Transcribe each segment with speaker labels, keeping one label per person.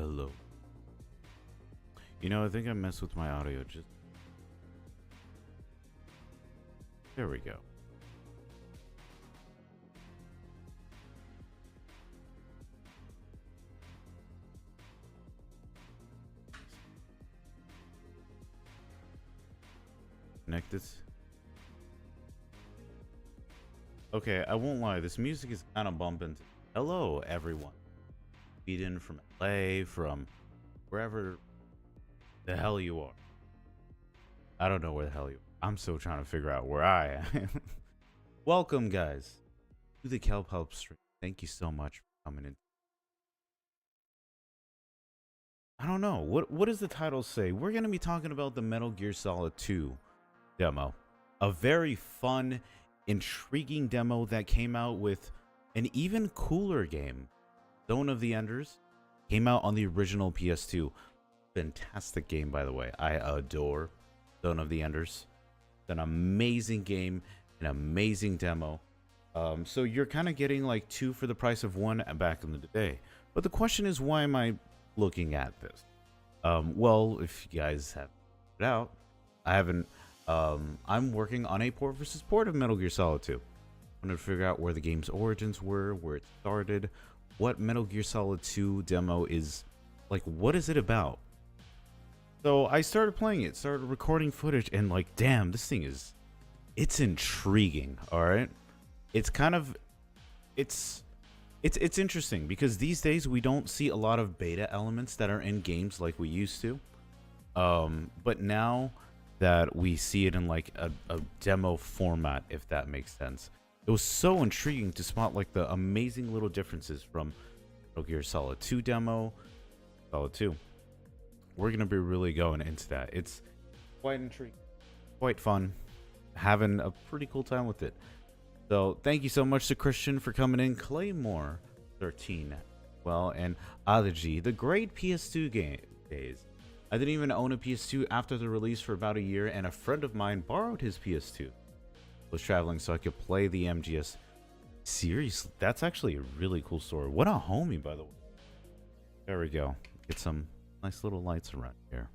Speaker 1: Hello. You know, I think I messed with my audio. Just there we go. Connected. Okay, I won't lie. This music is kind of bumping. Hello, everyone. Eden from LA, from wherever the hell you are. I don't know where the hell you are. I'm still trying to figure out where I am. Welcome, guys, to the Kelphelp stream. Thank you so much for coming in. I don't know. What does the title say? We're going to be talking about the Metal Gear Solid 2 demo. A very fun, intriguing demo that came out with an even cooler game. Zone of the Enders came out on the original PS2. Fantastic game, by the way. I adore Zone of the Enders. It's an amazing game, an amazing demo. So you're kind of getting like two for the price of one back in the day. But the question is, why am I looking at this? Well, if you guys have it out, I haven't. I'm working on a port versus port of Metal Gear Solid 2. I'm going to figure out where the game's origins were, where it started, what Metal Gear Solid 2 demo is like, what is it about? So I started playing it, started recording footage, and like, damn, this thing it's intriguing. All right, it's kind of, it's interesting because these days we don't see a lot of beta elements that are in games like we used to. But now that we see it in like a demo format, if that makes sense, it was so intriguing to spot like the amazing little differences from Metal Gear Solid 2 demo, Solid 2. We're gonna be really going into that. It's quite intriguing, quite fun, having a pretty cool time with it. So thank you so much to Christian for coming in, Claymore 13, well, and Adaji, the great PS2 game days. I didn't even own a PS2 after the release for about a year, and a friend of mine borrowed his PS2. Was traveling so I could play the MGS. Seriously, that's actually a really cool story. What a homie, by the way. There we go. Get some nice little lights around here.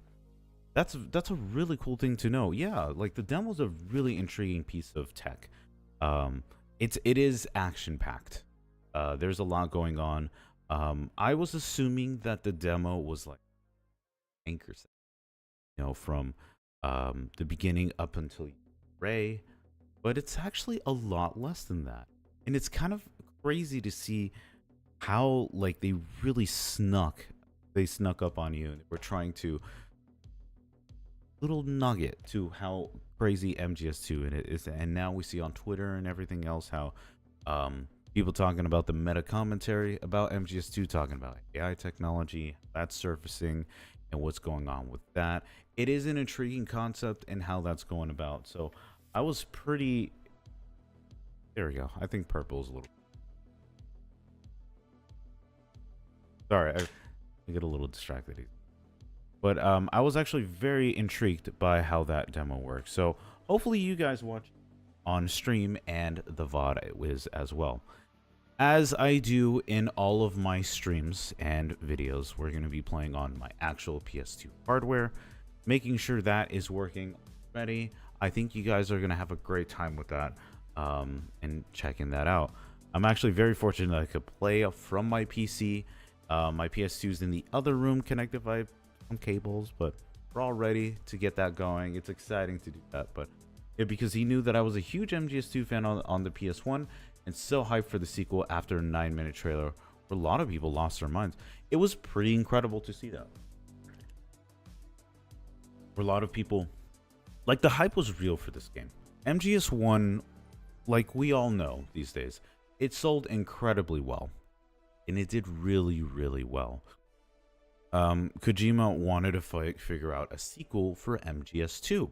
Speaker 1: That's a really cool thing to know. Yeah, like the demo's a really intriguing piece of tech. It is action packed. There's a lot going on. I was assuming that the demo was like anchor set, you know, from the beginning up until Ray, but it's actually a lot less than that. And it's kind of crazy to see how like they really snuck up on you and we're trying to little nugget to how crazy MGS2 and it is. And now we see on Twitter and everything else how people talking about the meta commentary about MGS2, talking about AI technology that's surfacing and what's going on with that. It is an intriguing concept and how that's going about. So I was pretty, there we go. I think purple is a little, sorry, I get a little distracted. But I was actually very intrigued by how that demo works. So hopefully you guys watch on stream and the VOD as well. As I do in all of my streams and videos, we're going to be playing on my actual PS2 hardware, making sure that is working already. I think you guys are going to have a great time with that and checking that out. I'm actually very fortunate that I could play from my PC. My PS2 is in the other room connected by some cables, but we're all ready to get that going. It's exciting to do that, but yeah, because he knew that I was a huge MGS2 fan on the PS1 and so hyped for the sequel after a 9-minute trailer where a lot of people lost their minds. It was pretty incredible to see that. For a lot of people, like the hype was real for this game. MGS1, like we all know these days, it sold incredibly well. And it did really, really well. Kojima wanted to figure out a sequel for MGS2.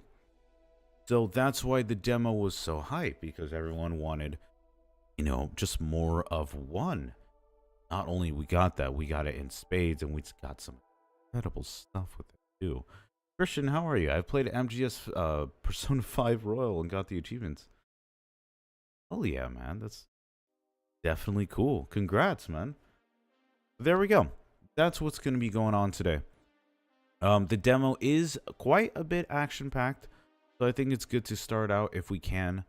Speaker 1: So that's why the demo was so hype, because everyone wanted, you know, just more of one. Not only we got that, we got it in spades, and we got some incredible stuff with it too. Christian, how are you? I played MGS Persona 5 Royal and got the achievements. Oh yeah, man, that's definitely cool. Congrats, man. There we go. that's what's going to be going on today. The demo is quite a bit action-packed, so I think it's good to start out if we can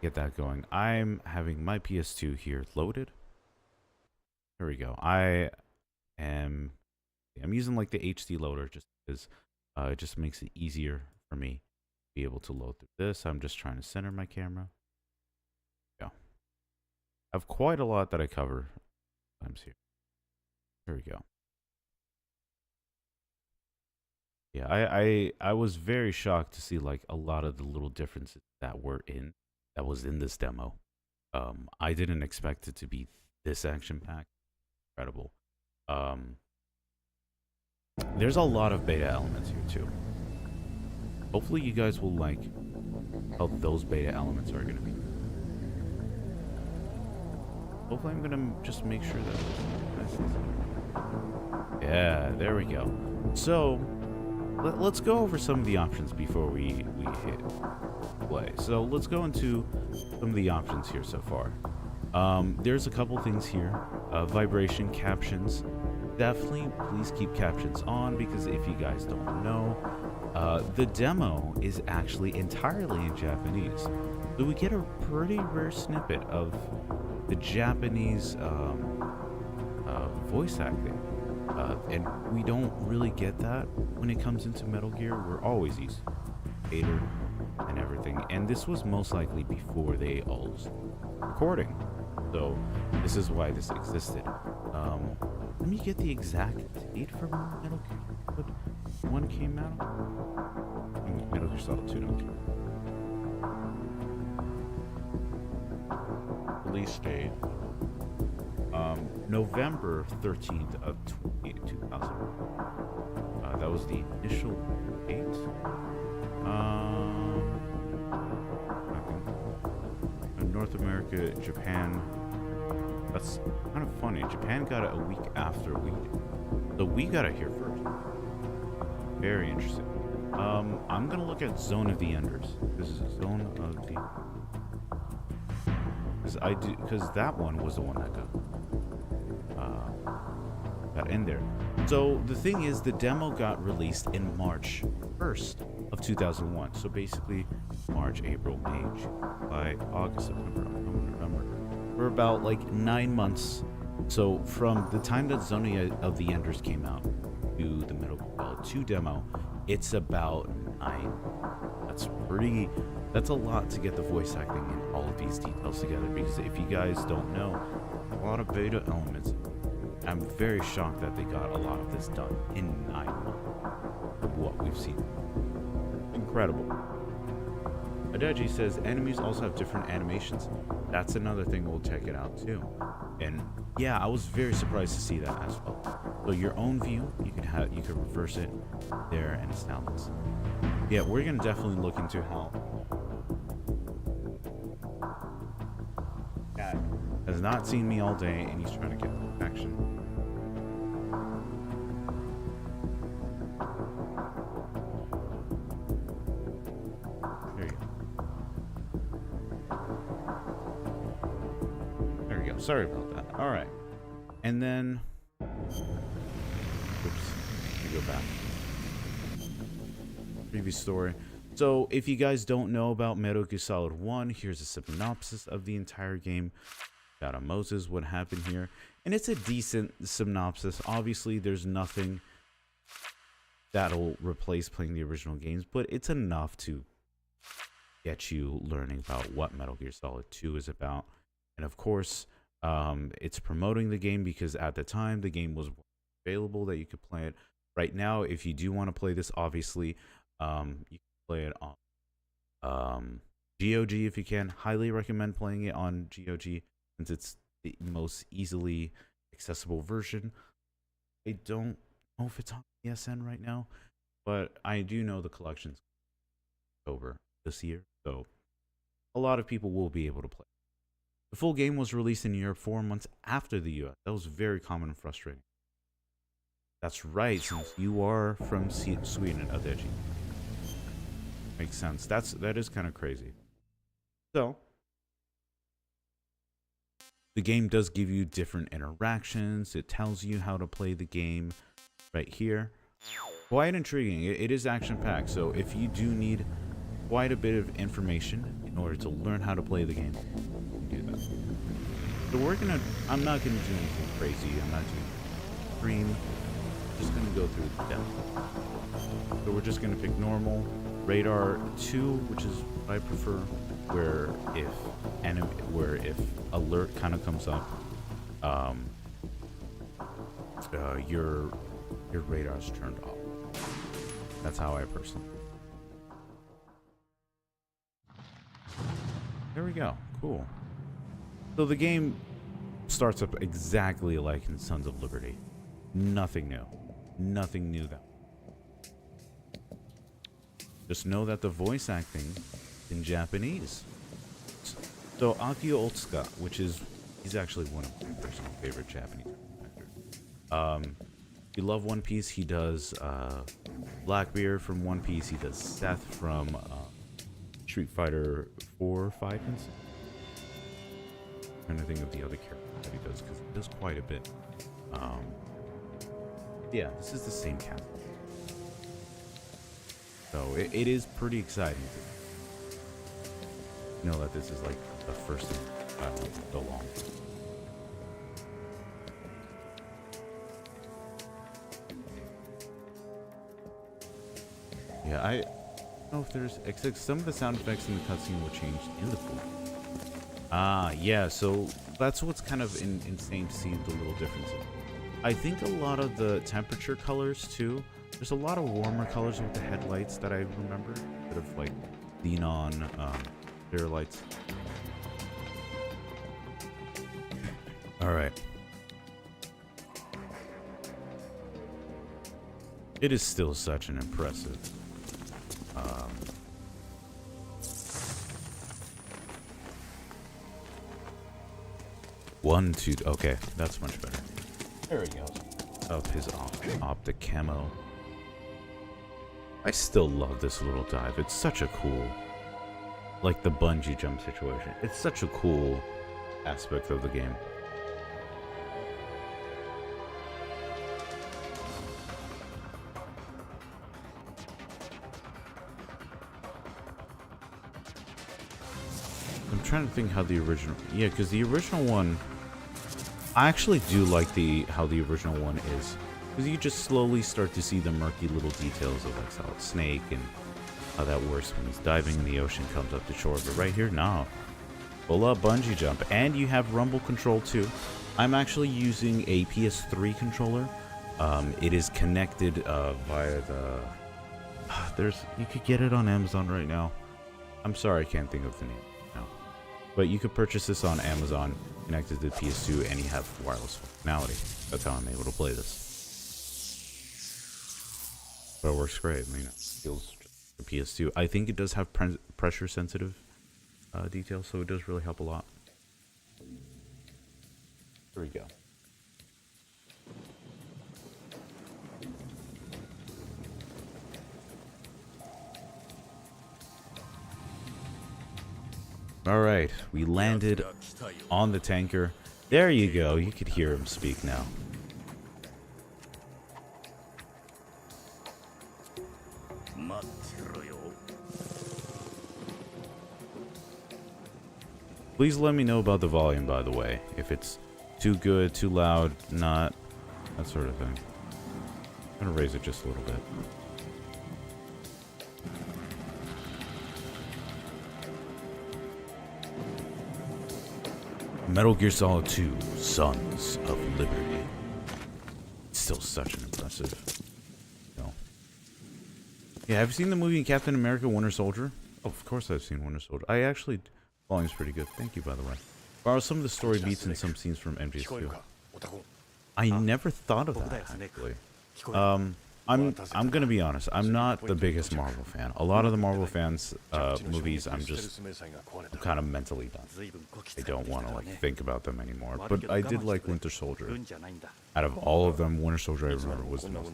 Speaker 1: get that going. I'm having my PS2 here loaded. There we go. I'm using like the HD loader just because it just makes it easier for me to be able to load through this. I'm just trying to center my camera. Yeah. I have quite a lot that I cover times here. There we go. Yeah, I was very shocked to see like a lot of the little differences that was in this demo. I didn't expect it to be this action packed. Incredible. There's a lot of beta elements here too. Hopefully you guys will like how those beta elements are gonna be. Hopefully I'm gonna just make sure that. Yeah, there we go. So let's go over some of the options before we hit play. So let's go into some of the options here so far. There's a couple things here. Vibration, captions. Definitely please keep captions on, because if you guys don't know, the demo is actually entirely in Japanese. So we get a pretty rare snippet of the Japanese voice acting. And we don't really get that when it comes into Metal Gear. We're always used to Vader and everything. And this was most likely before they all recording. So this is why this existed. Let me get the exact date for Metal Gear. When came out? Metal Gear Solid 2, don't care. Release date. November 13th of 2000. That was the initial date. North America, Japan. That's kind of funny. Japan got it a week after we did. So we got it here first. Very interesting. I'm gonna look at Zone of the Enders. This is Zone of the... Because that one was the one that got in there. So the thing is, the demo got released in March 1st of 2001. So basically March, April, May, July, August, September, October, November. For about like 9 months. So from the time that Zone of the Enders came out to the Metal Gear 2 demo, it's about 9. That's a lot to get the voice acting and all of these details together, because if you guys don't know, a lot of beta elements. I'm very shocked that they got a lot of this done in 9 months from what we've seen. Incredible. Adaji says enemies also have different animations. That's another thing, we'll check it out too. And yeah, I was very surprised to see that as well. So your own view, you can reverse it there, and it's now this. Yeah, we're gonna definitely look into how Cat has not seen me all day and he's trying to get action. There we go. Sorry about that. All right. And then, oops, let me go back. Previous story. So if you guys don't know about Metal Gear Solid 1, here's a synopsis of the entire game. Got a Moses, what happened here. And it's a decent synopsis. Obviously, there's nothing that'll replace playing the original games, but it's enough to get you learning about what Metal Gear Solid 2 is about. And of course, it's promoting the game because at the time, the game was available that you could play it. Right now, if you do want to play this, obviously, you can play it on GOG if you can. Highly recommend playing it on GOG since it's the most easily accessible version. I don't know if it's on PSN right now, but I do know the collection's over this year, so a lot of people will be able to play. The full game was released in Europe 4 months after the US. That was very common and frustrating. That's right, since you are from Sweden, Adeji. Makes sense. That is kind of crazy. So The game does give you different interactions. It tells you how to play the game right here. Quite intriguing. It is action-packed, so if you do need quite a bit of information in order to learn how to play the game, you can do that. So I'm not gonna do anything crazy. I'm not doing extreme. Just gonna go through the demo. So we're just gonna pick normal, radar 2, which is what I prefer, where if alert kind of comes up, your radar's turned off. That's how I personally. There we go. Cool. So the game starts up exactly like in Sons of Liberty. Nothing new. Nothing new though. Just know that the voice acting is in Japanese. So Akio Otsuka, he's actually one of my personal favorite Japanese actors. If you love One Piece, he does Blackbeard from One Piece. He does Seth from Street Fighter 4, 5, and 6. I'm trying to think of the other characters that he does, because he does quite a bit. Yeah, this is the same cast. So it is pretty exciting to know that this is like the first thing in so long. Yeah, I don't know if there's, except some of the sound effects in the cutscene were changed in the movie. Ah, yeah, so that's what's kind of insane to see the little differences. I think a lot of the temperature colors too, there's a lot of warmer colors with the headlights that I remember, instead of like xenon clear lights. Alright. It is still such an impressive 1, 2, okay, that's much better. There we go. Up his optic camo. I still love this little dive. It's such a cool, like the bungee jump situation. It's such a cool aspect of the game. I'm trying to think how the original, yeah, because the original one, I actually do like how the original one is, because you just slowly start to see the murky little details of like Solid Snake and how that works when he's diving in the ocean, comes up to shore. But right here, no, full up bungee jump, and you have rumble control too. I'm actually using a PS3 controller. It is connected via the. You could get it on Amazon right now. I'm sorry, I can't think of the name. But you could purchase this on Amazon, connected to the PS2, and you have wireless functionality. That's how I'm able to play this. But it works great. I mean, it feels the PS2. I think it does have pressure sensitive details, so it does really help a lot. There we go. All right, we landed on the tanker. There you go. You could hear him speak now. Please let me know about the volume, by the way. If it's too good, too loud, not, that sort of thing. I'm gonna raise it just a little bit. Metal Gear Solid 2, Sons of Liberty. It's still such an impressive. No. Yeah, have you seen the movie Captain America: Winter Soldier? Oh, of course I've seen Winter Soldier. I actually, volume's pretty good. Thank you, by the way. Borrow some of the story beats and some scenes from MGS2. I never thought of that, actually. I'm gonna be honest. I'm not the biggest Marvel fan. A lot of the Marvel fans movies, I'm kind of mentally done. I don't want to like think about them anymore. But I did like Winter Soldier. Out of all of them, Winter Soldier I remember was the most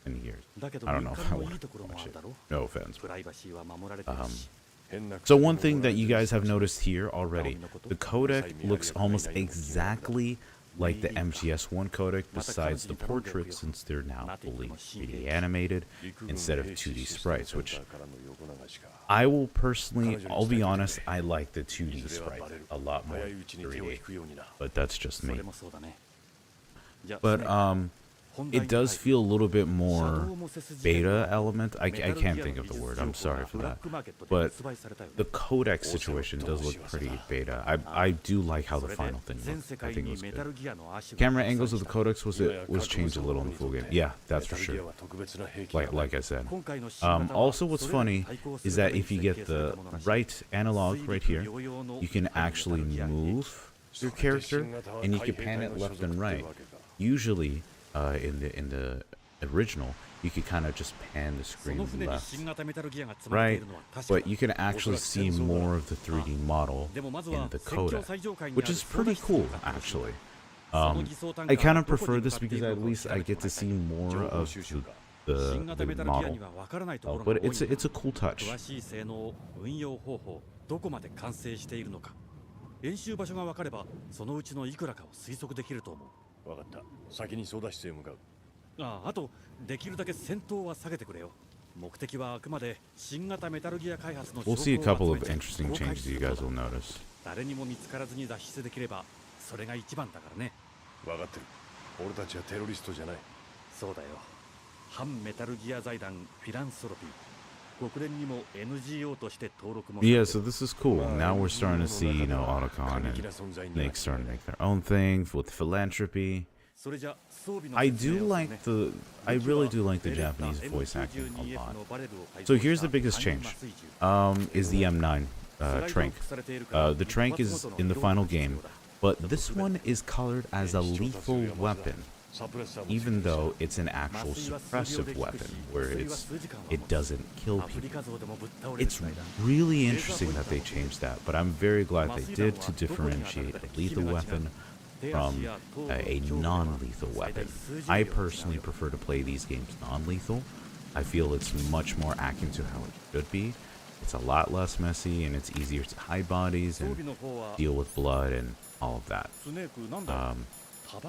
Speaker 1: in years. I don't know if I want to watch it. No offense. But, So one thing that you guys have noticed here already, the codec looks almost exactly like the MGS1 codec, besides the portraits, since they're now fully 3D animated instead of 2D sprites, which I will personally, I'll be honest, I like the 2D sprites a lot more than 3D, but that's just me. But it does feel a little bit more beta element. I can't think of the word. I'm sorry for that. But the codec situation does look pretty beta. I do like how the final thing looks. I think it was good. Camera angles of the codecs was changed a little in the full game. Yeah, that's for sure. Like I said. Also, what's funny is that if you get the right analog right here, you can actually move your character, and you can pan it left and right. Usually, in the original, you could kind of just pan the screen left, right? But you can actually see more of the 3D model in the codec, which is pretty cool, actually. I kind of prefer this because at least I get to see more of the model, but it's a cool touch.
Speaker 2: 練習場所が分かればそのうちのいくらかを推測できると思う。分かった。先に操舵室へ向かう。あとできるだけ戦闘は下げてくれよ。目的はあくまで新型メタルギア開発の。
Speaker 1: We'll see a couple of interesting changes you guys will notice.
Speaker 2: 誰にも見つからずに脱出できればそれが一番だからね。分かってる。俺たちはテロリストじゃない。そうだよ。反メタルギア財団フィランソロピー。
Speaker 1: Yeah, so this is cool. Now we're starting to see, Otacon and Snake starting to make their own thing with philanthropy. I really do like the Japanese voice acting a lot. So here's the biggest change, is the M9 Trank. The Trank is in the final game, but this one is colored as a lethal weapon. Even though it's an actual suppressive weapon, where it doesn't kill people. It's really interesting that they changed that, but I'm very glad they did to differentiate a lethal weapon from a non-lethal weapon. I personally prefer to play these games non-lethal. I feel it's much more akin to how it should be. It's a lot less messy, and it's easier to hide bodies and deal with blood and all of that.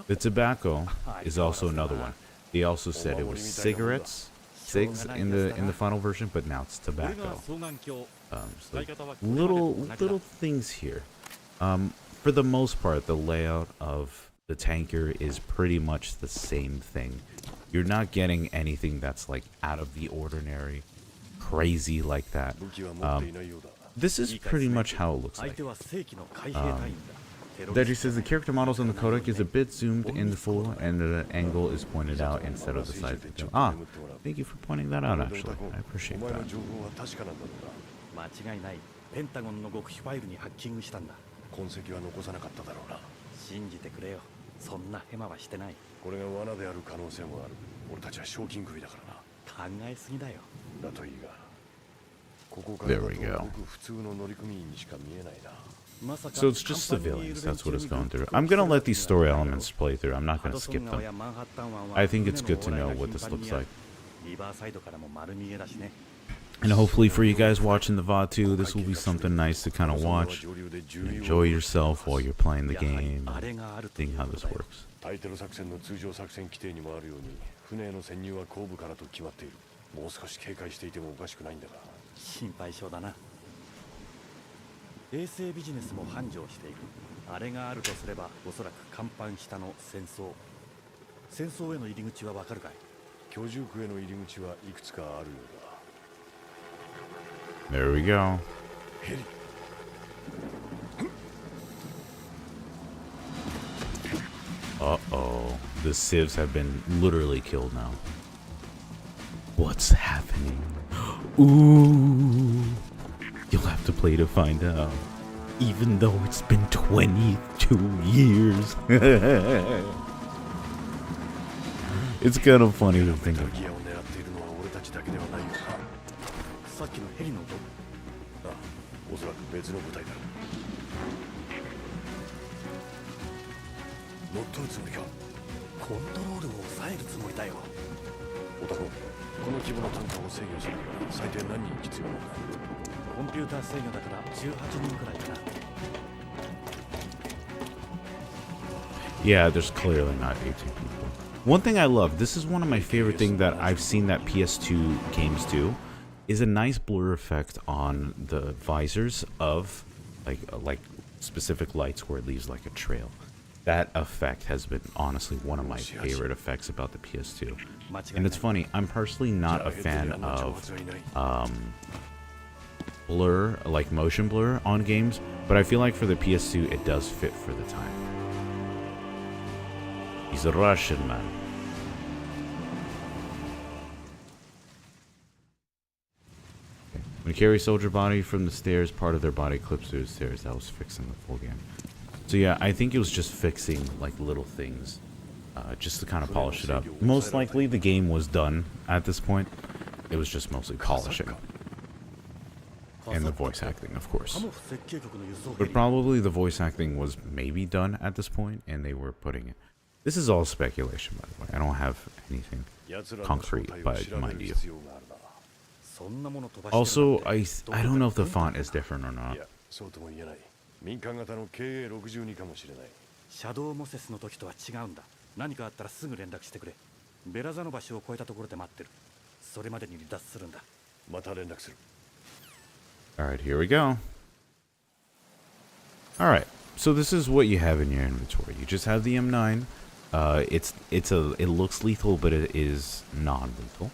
Speaker 1: The tobacco is also another one. They also said it was cigarettes, cigs in the final version, but now it's tobacco. So little things here. For the most part, the layout of the tanker is pretty much the same thing. You're not getting anything that's like out of the ordinary, crazy like that. This is pretty much how it looks like. Deji says the character models on the codec is a bit zoomed in the full, and the angle is pointed out instead of the side view. Ah, thank you for pointing that out, actually. I appreciate that. There we go. So it's just civilians, that's what it's going through. I'm going to let these story elements play through. I'm not going to skip them. I think it's good to know what this looks like. And hopefully for you guys watching the VOD too, this will be something nice to kind of watch. Enjoy yourself while you're playing the game and seeing how this works.
Speaker 2: 衛星ビジネスも繁盛している。あれがあるとすれば、おそらく甲板下の戦争。戦争への入り口はわかるかい？居住区への入り口はいくつかあるようだ。
Speaker 1: There we go. Uh-oh. The civs have been literally killed now. What's happening? Ooh. You'll have to play to find out. Even though it's been 22 years. It's kind of funny to think of.
Speaker 2: コンピューター制御だから18人くらいかな。
Speaker 1: Yeah, there's clearly not 18 people. One thing I love, this is one of my favorite things that I've seen that PS2 games do, is a nice blur effect on the visors of like specific lights where it leaves like a trail. That effect has been honestly one of my favorite effects about the PS2. And it's funny, I'm personally not a fan of blur, like motion blur on games, but I feel like for the PS2 it does fit for the time. He's a Russian man. Okay. When you carry soldier body from the stairs, part of their body clips through the stairs. That was fixing the full game. So yeah, I think it was just fixing like little things, just to kind of polish it up. Most likely the game was done at this point. It was just mostly polishing. And the voice acting, of course. But probably the voice acting was maybe done at this point, and they were putting it. This is all speculation, by the way. I don't have anything concrete, but mind you. Also, I don't know if the font is different or not.
Speaker 2: 民間型の KA62 かもしれない。シャドウモセスの時とは違うんだ。何かあったらすぐ連絡してくれ。ベラザの橋を越えたところで待ってる。それまでに離脱するんだ。また連絡する。
Speaker 1: Alright, here we go. Alright, so this is what you have in your inventory. You just have the M9. It looks lethal, but it is non-lethal.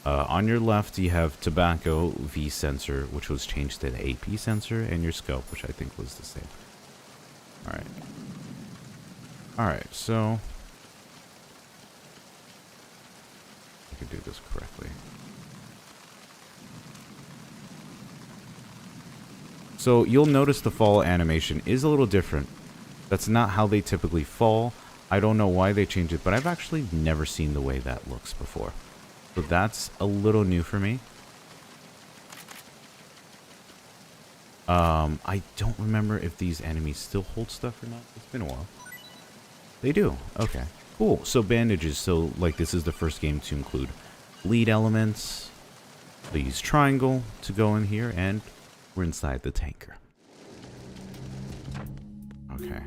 Speaker 1: On your left, you have tobacco V sensor, which was changed to the AP sensor, and your scope, which I think was the same. Alright. Alright, so I can do this correctly. So you'll notice the fall animation is a little different. That's not how they typically fall. I don't know why they changed it, but I've actually never seen the way that looks before. So that's a little new for me. I don't remember if these enemies still hold stuff or not. It's been a while. They do. Okay. Cool. So bandages. So like this is the first game to include bleed elements. They use triangle to go in here, and we're inside the tanker. Okay.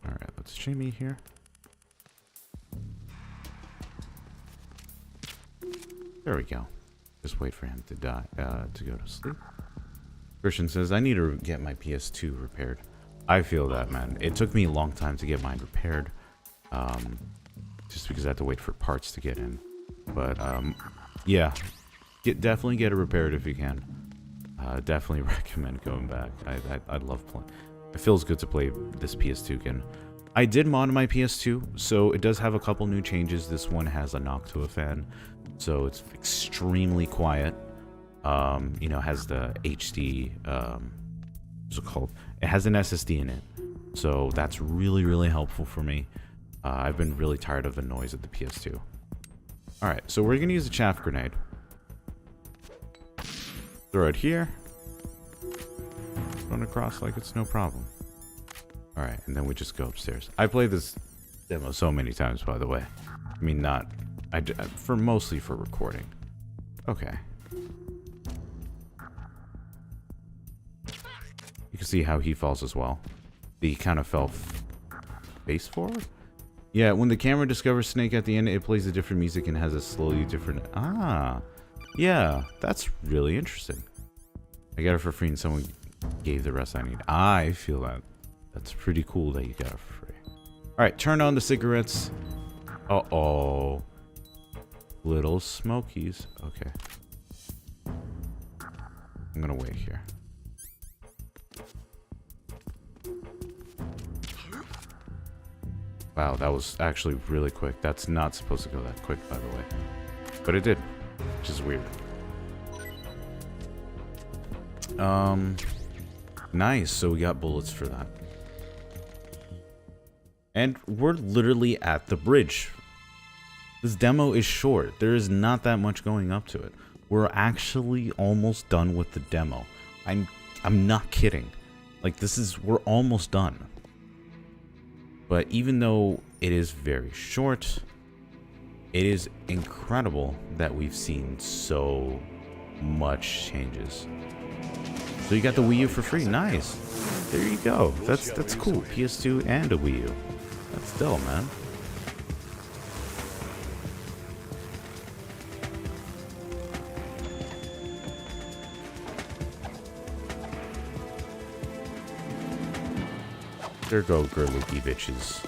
Speaker 1: Alright, let's shimmy here. There we go. Just wait for him to die, to go to sleep. Christian says, I need to get my PS2 repaired. I feel that, man. It took me a long time to get mine repaired. Just because I had to wait for parts to get in. But, yeah. Definitely get it repaired if you can. Definitely recommend going back. I love playing. It feels good to play this PS2 again. I did mod my PS2, so it does have a couple new changes. This one has a Noctua fan, so it's extremely quiet. You know, has the HD, what's it called? It has an SSD in it, so that's really, really helpful for me. I've been really tired of the noise of the PS2. Alright, so we're going to use a chaff grenade. Throw it here. Run across like it's no problem. Alright, and then we just go upstairs. I played this demo so many times, by the way. I mean, not... mostly for recording. Okay. You can see how he falls as well. He kind of fell face forward? Yeah, when the camera discovers Snake at the end, it plays a different music and has a slowly different... Ah! Yeah, that's really interesting. I got it for free and someone gave the rest I need. I feel that. That's pretty cool that you got it for free. Alright, turn on the cigarettes. Uh-oh. Little smokies. Okay. I'm gonna wait here. Wow, that was actually really quick. That's not supposed to go that quick, by the way. But it did, which is weird. Nice. So we got bullets for that. And we're literally at the bridge. This demo is short. There is not that much going up to it. We're actually almost done with the demo. I'm not kidding. Like, we're almost done. But even though it is very short, it is incredible that we've seen so much changes. So you got the Wii U for free. Nice. There you go. That's cool. PS2 and a Wii U. That's dope, man. There go Gerluki bitches.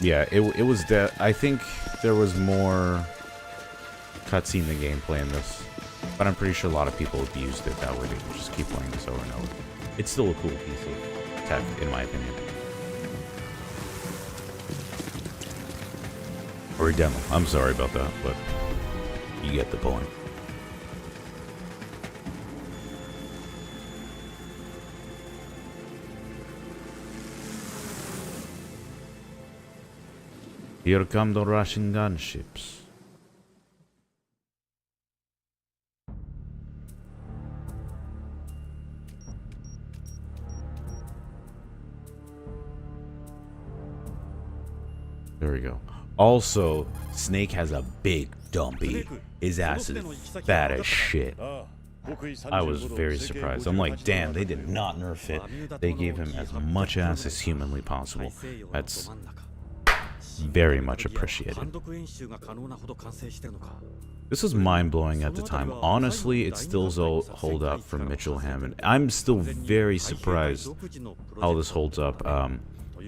Speaker 1: Yeah, it was that. I think there was more cutscene than gameplay in this, but I'm pretty sure a lot of people abused it that way. They could just keep playing this over and over. It's still a cool piece of tech, in my opinion. Or a demo. I'm sorry about that, but you get the point. Here come the Russian gunships. There we go. Also, Snake has a big dumpy. His ass is fat as shit. I was very surprised. I'm like, damn, they did not nerf it. They gave him as much ass as humanly possible. That's very much appreciated. This was mind-blowing at the time. Honestly, it still hold up from Mitchell Hammond. I'm still very surprised how this holds up.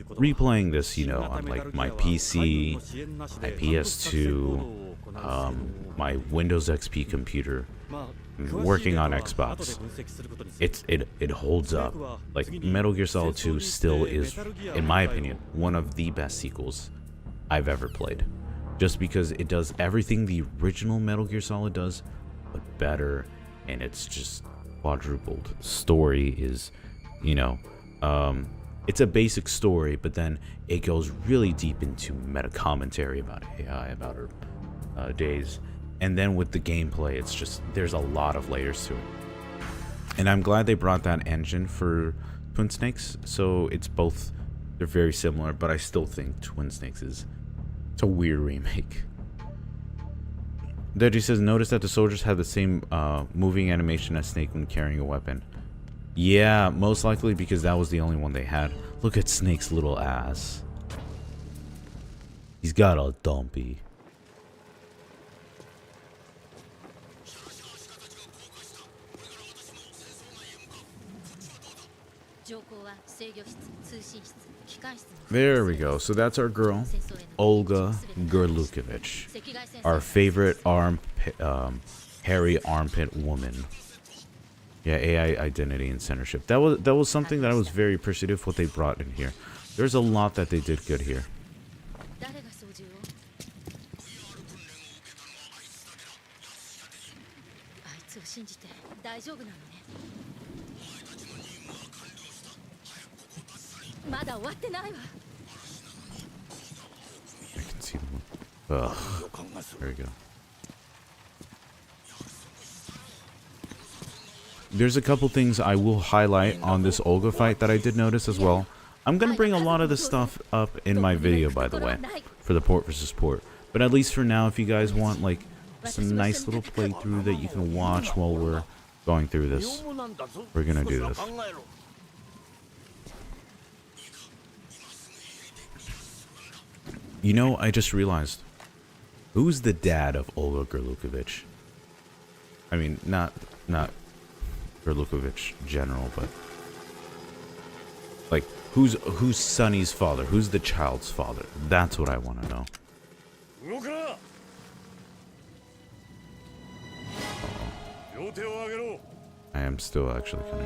Speaker 1: Replaying this, you know, on like my PC, my PS2, my Windows XP computer, working on Xbox, it holds up. Like Metal Gear Solid 2 still is, in my opinion, one of the best sequels I've ever played, just because it does everything the original Metal Gear Solid does, but better, and it's just quadrupled. Story is, you know, it's a basic story, but then it goes really deep into meta commentary about AI, about her days, and then with the gameplay, it's just, there's a lot of layers to it. And I'm glad they brought that engine for Twin Snakes, so it's both, they're very similar, but I still think Twin Snakes is, it's a weird remake. Deji says, notice that the soldiers have the same moving animation as Snake when carrying a weapon. Yeah, most likely because that was the only one they had. Look at Snake's little ass. He's got a dumpy. There we go. So that's our girl, Olga Gerlukovich, our favorite hairy armpit woman. Yeah, AI identity and censorship. That was something that I was very appreciative of what they brought in here. There's a lot that they did good here. I can see them. Ugh. There we go. There's a couple things I will highlight on this Olga fight that I did notice as well. I'm going to bring a lot of this stuff up in my video, by the way, for the port versus port. But at least for now, if you guys want like some nice little playthrough that you can watch while we're going through this, we're going to do this. You know, I just realized, who's the dad of Olga Gerlukovich? I mean, not Gerlukovich general, but like who's Sonny's father? Who's the child's father? That's what I want to know. Uh-oh. I am still actually coming.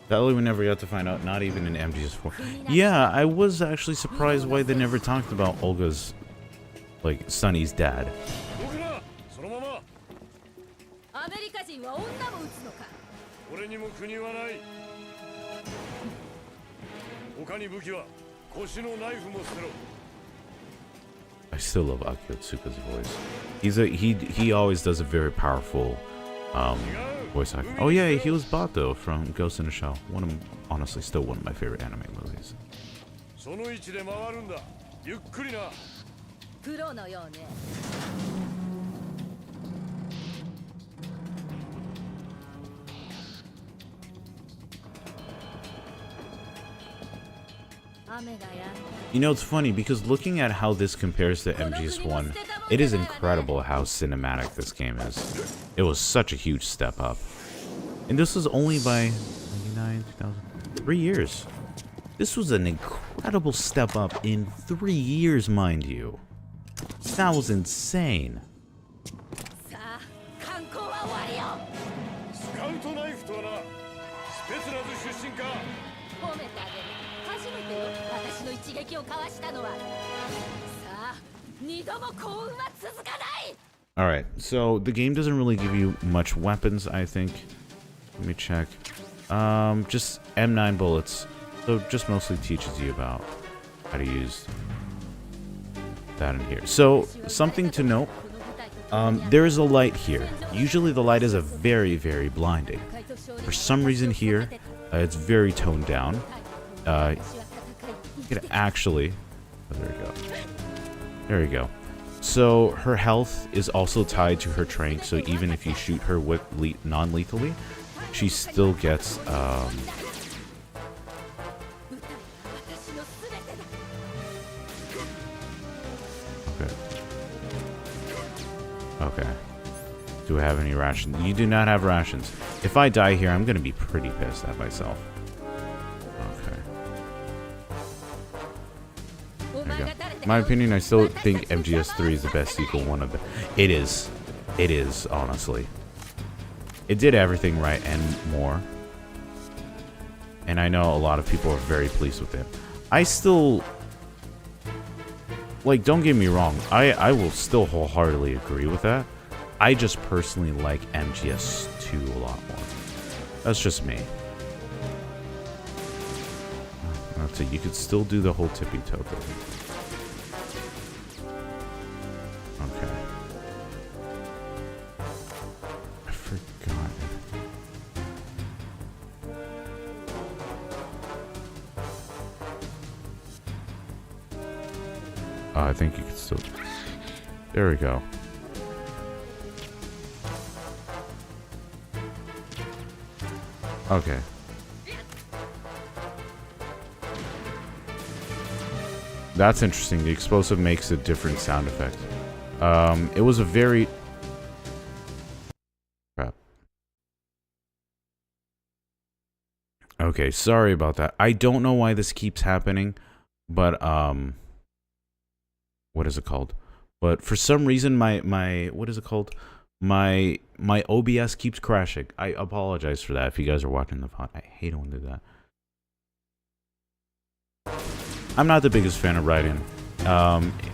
Speaker 1: That we never got to find out, not even in MGS4. Yeah, I was actually surprised why they never talked about Olga's, like, Sonny's dad. I still love Akio Tsuka's voice. He always does a very powerful voice acting. Oh yeah, he was Bato from Ghost in the Shell. Honestly, still one of my favorite anime movies. You know, it's funny because looking at how this compares to MGS1, it is incredible how cinematic this game is. It was such a huge step up. And this was only by 99, 2000, 3 years. This was an incredible step up in 3 years, mind you. That was insane. Alright, so the game doesn't really give you much weapons, I think. Let me check. Just M9 bullets. So just mostly teaches you about how to use that in here. So, something to note. There is a light here. Usually the light is a very, very blinding. For some reason here, it's very toned down. You could actually... Oh, there we go. There we go. So her health is also tied to her trank, so even if you shoot her with non-lethally, she still gets... Okay. Do I have any rations? You do not have rations. If I die here, I'm going to be pretty pissed at myself. Okay. There you go. In my opinion, I still think MGS3 is the best sequel one of the... It is. It is, honestly. It did everything right and more. And I know a lot of people are very pleased with it. I still... Like, don't get me wrong. I will still wholeheartedly agree with that. I just personally like MGS2 a lot more. That's just me. That's it. You could still do the whole tippy toe thing. Okay. I forgot. Oh, I think you could still... There we go. Okay. That's interesting. The explosive makes a different sound effect. It was a very... Crap. Okay, sorry about that. I don't know why this keeps happening, but, what is it called? But for some reason, my what is it called? My OBS keeps crashing. I apologize for that if you guys are watching the pod. I hate when I do that. I'm not the biggest fan of writing.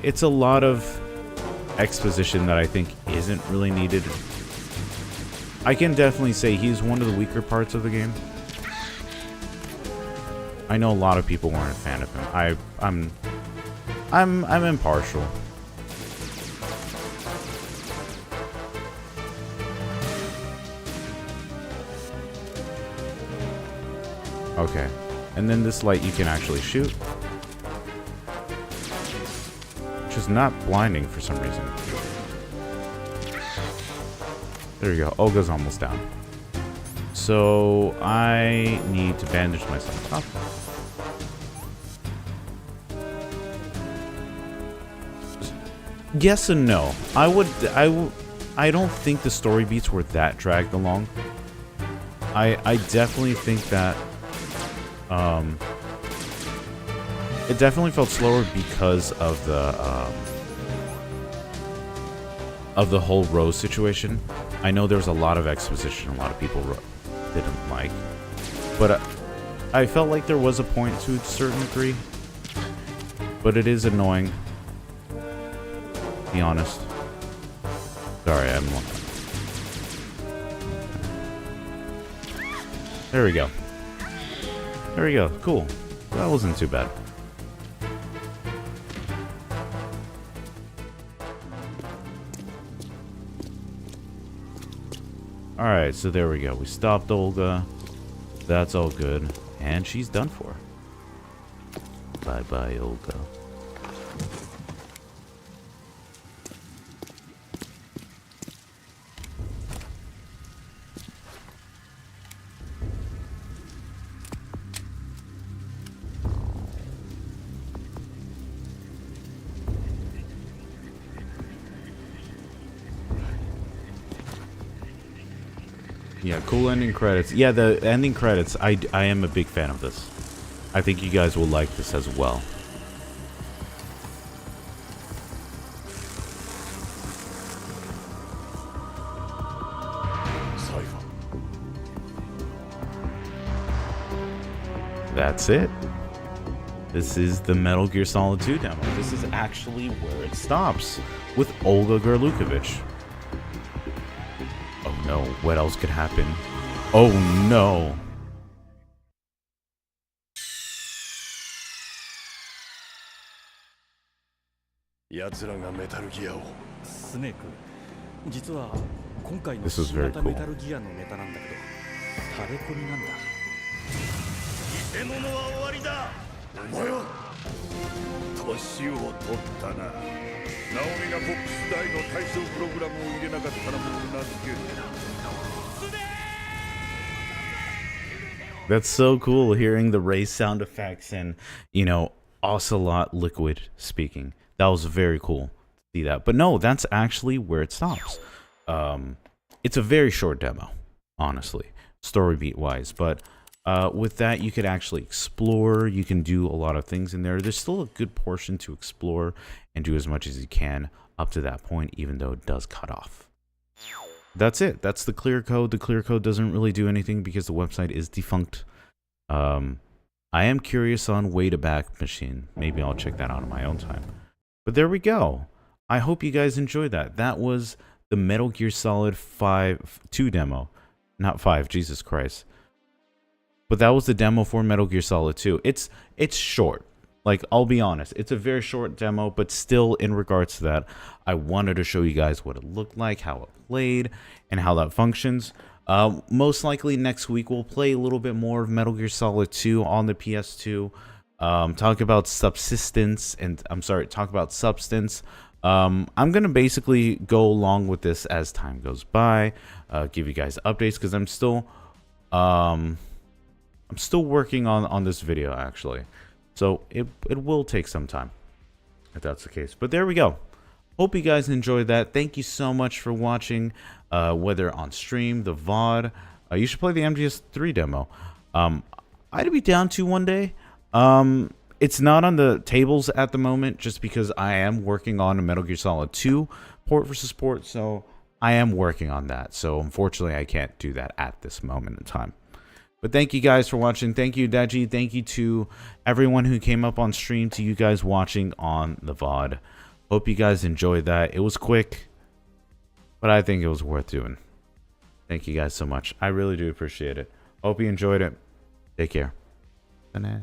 Speaker 1: It's a lot of exposition that I think isn't really needed. I can definitely say he's one of the weaker parts of the game. I know a lot of people weren't a fan of him. I'm impartial. Okay. And then this light you can actually shoot. Which is not blinding for some reason. There you go. Olga's almost down. So I need to bandage myself up. Yes and no. I don't think the story beats were that dragged along. I definitely think that it definitely felt slower because of the whole Rose situation. I know there was a lot of exposition a lot of people didn't like, but I felt like there was a point to a certain degree. But it is annoying. Be honest. Sorry, I'm... There we go. There we go. Cool. That wasn't too bad. Alright, so there we go. We stopped Olga. That's all good. And she's done for. Bye-bye, Olga. Yeah, cool ending credits. Yeah, the ending credits, I am a big fan of this. I think you guys will like this as well. That's it. This is the Metal Gear Solid 2 demo. This is actually where it stops with Olga Gerlukovich. Oh no, what else could happen? Oh no. This was very cool. That's so cool hearing the race sound effects and, you know, Ocelot Liquid speaking. That was very cool to see that. But no, that's actually where it stops. It's a very short demo, honestly, story beat wise. But with that, you could actually explore. You can do a lot of things in there. There's still a good portion to explore and do as much as you can up to that point, even though it does cut off. That's it. That's the clear code. The clear code doesn't really do anything because the website is defunct. I am curious on Way to Back Machine. Maybe I'll check that out on my own time. But there we go. I hope you guys enjoyed that. That was the Metal Gear Solid 2 demo. Not 5, Jesus Christ. But that was the demo for Metal Gear Solid 2. It's short. Like, I'll be honest, it's a very short demo, but still, in regards to that, I wanted to show you guys what it looked like, how it played, and how that functions. Most likely next week, we'll play a little bit more of Metal Gear Solid 2 on the PS2. Talk about subsistence, and talk about substance. I'm going to basically go along with this as time goes by, give you guys updates, because I'm still working on this video, actually. So it will take some time, if that's the case. But there we go. Hope you guys enjoyed that. Thank you so much for watching, whether on stream, the VOD. You should play the MGS3 demo. I'd be down to one day. It's not on the tables at the moment, just because I am working on a Metal Gear Solid 2 port versus port. So I am working on that. So unfortunately, I can't do that at this moment in time. But thank you guys for watching. Thank you, Daji. Thank you to everyone who came up on stream, to you guys watching on the VOD. Hope you guys enjoyed that. It was quick, but I think it was worth doing. Thank you guys so much. I really do appreciate it. Hope you enjoyed it. Take care. Bye now.